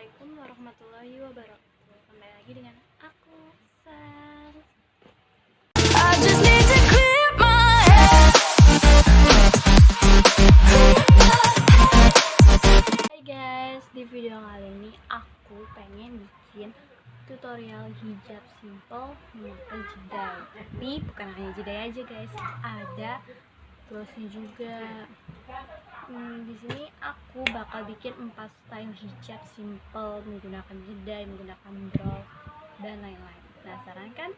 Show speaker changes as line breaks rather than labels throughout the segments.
Assalamualaikum warahmatullahi wabarakatuh. Kembali lagi dengan aku, Sal. Hai guys, di video kali ini aku pengen bikin tutorial hijab simple menggunakan jedai. Tapi bukan hanya jedai aja guys, ada terusnya juga. Di sini aku bakal bikin 4 style hijab simple menggunakan jedai, menggunakan bra dan lain-lain. Penasaran kan?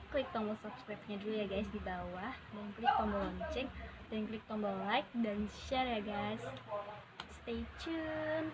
Klik tombol subscribe-nya dulu ya guys di bawah, dan klik tombol lonceng, dan klik tombol like dan share ya guys. Stay tune.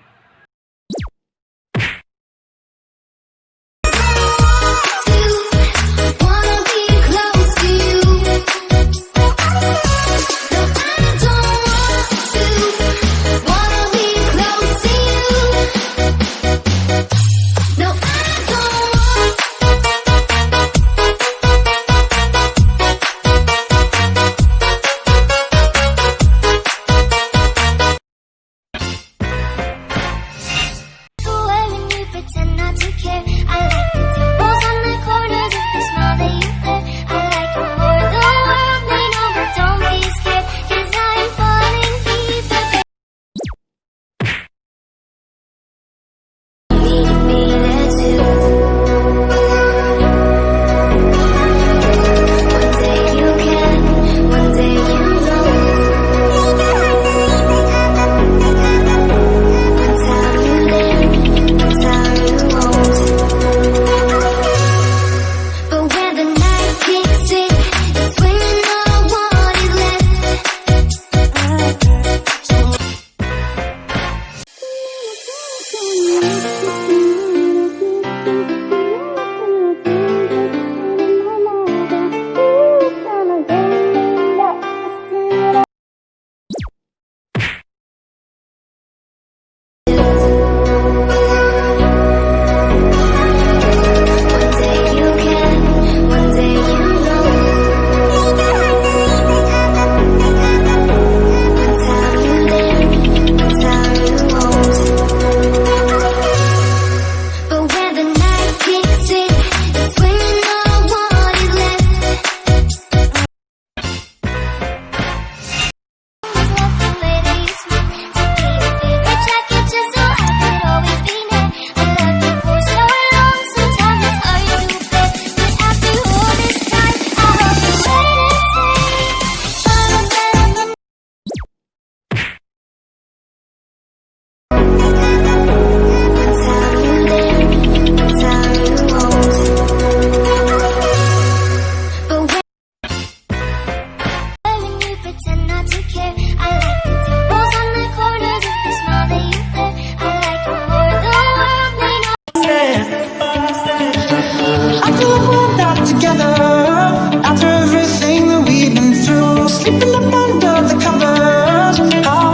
Together